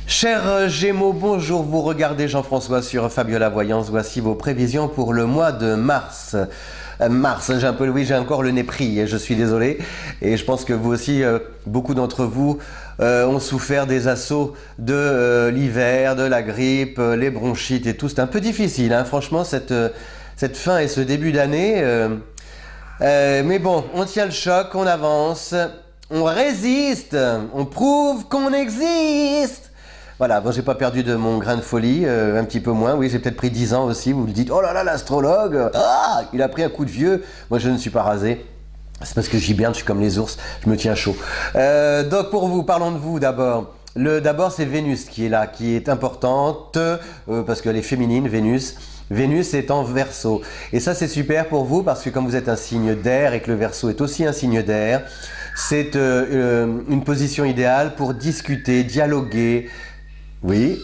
Chers Gémeaux, bonjour, vous regardez Jean-François sur Fabiola Voyance, voici vos prévisions pour le mois de mars. Mars, j'ai un peu, oui, j'ai encore le nez pris, je suis désolé, et je pense que vous aussi, beaucoup d'entre vous ont souffert des assauts de l'hiver, de la grippe, les bronchites et tout. C'est un peu difficile, hein, franchement, cette fin et ce début d'année. Mais bon, on tient le choc, on avance, on résiste, on prouve qu'on existe. Voilà, bon, j'ai pas perdu de mon grain de folie, un petit peu moins, oui, j'ai peut-être pris 10 ans aussi, vous le dites, oh là là, l'astrologue, ah, il a pris un coup de vieux, moi je ne suis pas rasé, c'est parce que j'hiberne, je suis comme les ours, je me tiens chaud. Donc pour vous, parlons de vous d'abord. D'abord c'est Vénus qui est là, qui est importante, parce qu'elle est féminine, Vénus. Vénus est en Verseau, et ça c'est super pour vous, parce que comme vous êtes un signe d'air, et que le Verseau est aussi un signe d'air, c'est une position idéale pour discuter, dialoguer. Oui,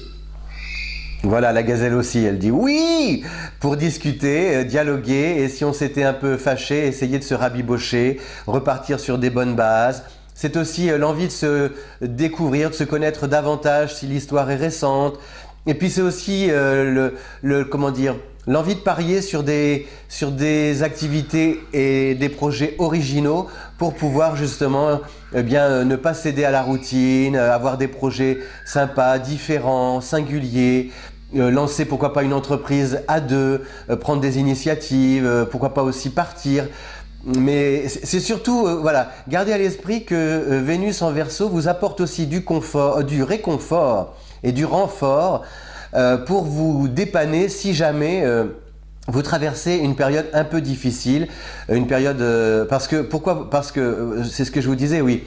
voilà, la gazelle aussi, elle dit oui, pour discuter, dialoguer, et si on s'était un peu fâché, essayer de se rabibocher, repartir sur des bonnes bases. C'est aussi l'envie de se découvrir, de se connaître davantage si l'histoire est récente. Et puis c'est aussi comment dire, l'envie de parier sur des activités et des projets originaux pour pouvoir justement ne pas céder à la routine, avoir des projets sympas, différents, singuliers, lancer pourquoi pas une entreprise à deux, prendre des initiatives, pourquoi pas aussi partir. Mais c'est surtout, voilà, gardez à l'esprit que Vénus en Verseau vous apporte aussi du confort, du réconfort et du renfort pour vous dépanner si jamais vous traversez une période un peu difficile, une période pourquoi? Parce que c'est ce que je vous disais, oui,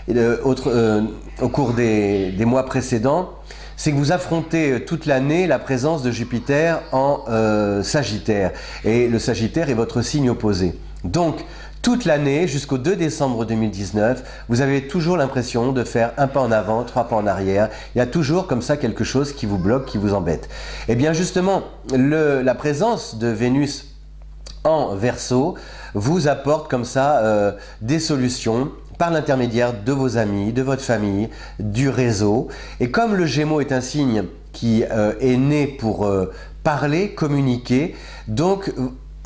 au cours des mois précédents, c'est que vous affrontez toute l'année la présence de Jupiter en Sagittaire, et le Sagittaire est votre signe opposé. Donc, toute l'année, jusqu'au 2 décembre 2019, vous avez toujours l'impression de faire un pas en avant, 3 pas en arrière. Il y a toujours comme ça quelque chose qui vous bloque, qui vous embête. Et bien justement, la présence de Vénus en Verseau vous apporte comme ça des solutions par l'intermédiaire de vos amis, de votre famille, du réseau. Et comme le Gémeaux est un signe qui est né pour parler, communiquer, donc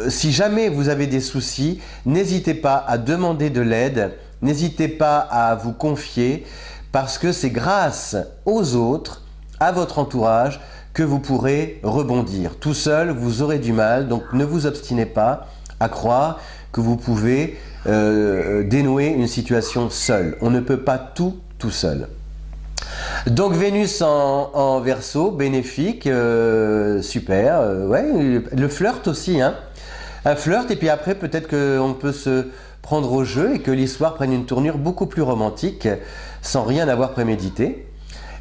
si jamais vous avez des soucis, n'hésitez pas à demander de l'aide, n'hésitez pas à vous confier, parce que c'est grâce aux autres, à votre entourage, que vous pourrez rebondir. Tout seul, vous aurez du mal, donc ne vous obstinez pas à croire que vous pouvez dénouer une situation seul. On ne peut pas tout seul. Donc Vénus en Verseau, bénéfique, super, ouais, le flirt aussi, hein. Un flirt, et puis après peut-être qu'on peut se prendre au jeu et que l'histoire prenne une tournure beaucoup plus romantique sans rien avoir prémédité.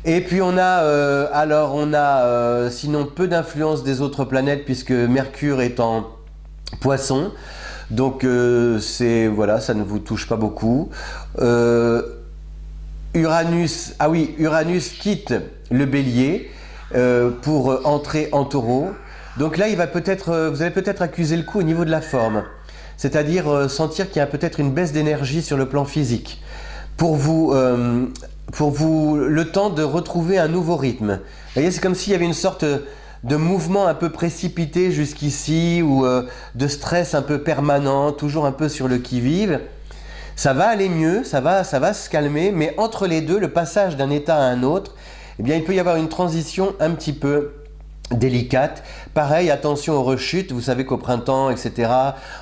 Et puis on a, sinon peu d'influence des autres planètes puisque Mercure est en Poisson, donc voilà, ça ne vous touche pas beaucoup. Uranus quitte le Bélier pour entrer en Taureau. Donc là, vous allez peut-être accuser le coup au niveau de la forme, c'est-à-dire sentir qu'il y a peut-être une baisse d'énergie sur le plan physique. Pour vous, le temps de retrouver un nouveau rythme. Vous voyez, c'est comme s'il y avait une sorte de mouvement un peu précipité jusqu'ici, ou de stress un peu permanent, toujours un peu sur le qui-vive. Ça va aller mieux, ça va se calmer, mais entre les deux, le passage d'un état à un autre, eh bien, il peut y avoir une transition un petit peu délicate. Pareil, attention aux rechutes, vous savez qu'au printemps, etc.,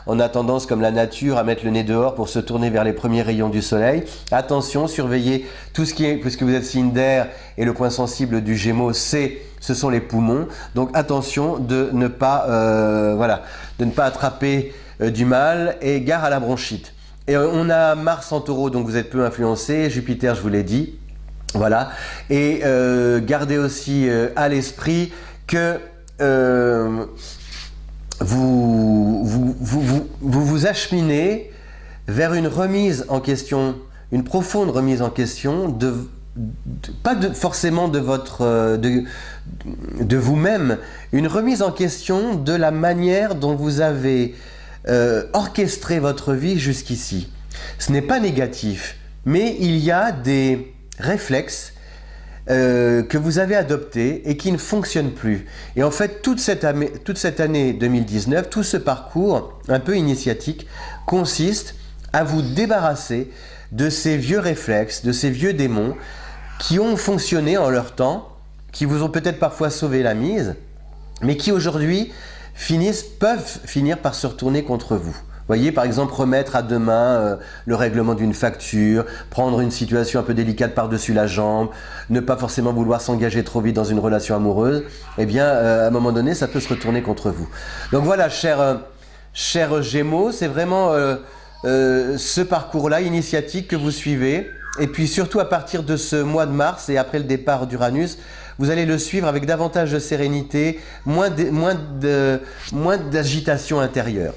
on a tendance, comme la nature, à mettre le nez dehors pour se tourner vers les premiers rayons du soleil. Attention, surveillez tout ce qui est, puisque vous êtes signe d'air, et le point sensible du Gémeaux, ce sont les poumons. Donc attention de ne pas, de ne pas attraper du mal, et gare à la bronchite. Et on a Mars en Taureau, donc vous êtes peu influencé, Jupiter, je vous l'ai dit. Voilà, et gardez aussi à l'esprit que vous acheminez vers une remise en question, une profonde remise en question pas forcément de vous-même, une remise en question de la manière dont vous avez orchestré votre vie jusqu'ici. Ce n'est pas négatif, mais il y a des réflexes, que vous avez adopté et qui ne fonctionne plus. Et en fait, toute cette année 2019, tout ce parcours un peu initiatique consiste à vous débarrasser de ces vieux réflexes, de ces vieux démons qui ont fonctionné en leur temps, qui vous ont peut-être parfois sauvé la mise, mais qui aujourd'hui peuvent finir par se retourner contre vous. Voyez, par exemple, remettre à demain le règlement d'une facture, prendre une situation un peu délicate par-dessus la jambe, ne pas forcément vouloir s'engager trop vite dans une relation amoureuse, eh bien, à un moment donné, ça peut se retourner contre vous. Donc voilà, chers Gémeaux, c'est vraiment ce parcours-là initiatique que vous suivez. Et puis surtout à partir de ce mois de mars et après le départ d'Uranus, vous allez le suivre avec davantage de sérénité, moins d'agitation intérieure.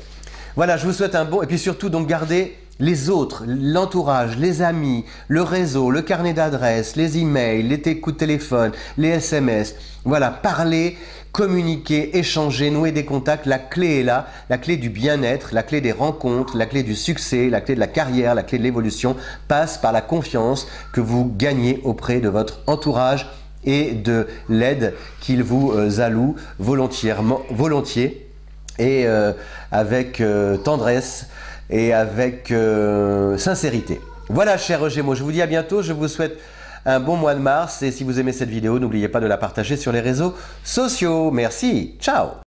Voilà, je vous souhaite un bon... Et puis surtout, donc gardez les autres, l'entourage, les amis, le réseau, le carnet d'adresses, les emails, les coups de téléphone, les SMS. Voilà, parlez, communiquer, échanger, nouer des contacts. La clé est là, la clé du bien-être, la clé des rencontres, la clé du succès, la clé de la carrière, la clé de l'évolution passe par la confiance que vous gagnez auprès de votre entourage et de l'aide qu'il vous alloue volontiers et avec tendresse et avec sincérité. Voilà, chers Gémeaux, je vous dis à bientôt, je vous souhaite un bon mois de mars et si vous aimez cette vidéo, n'oubliez pas de la partager sur les réseaux sociaux. Merci, ciao!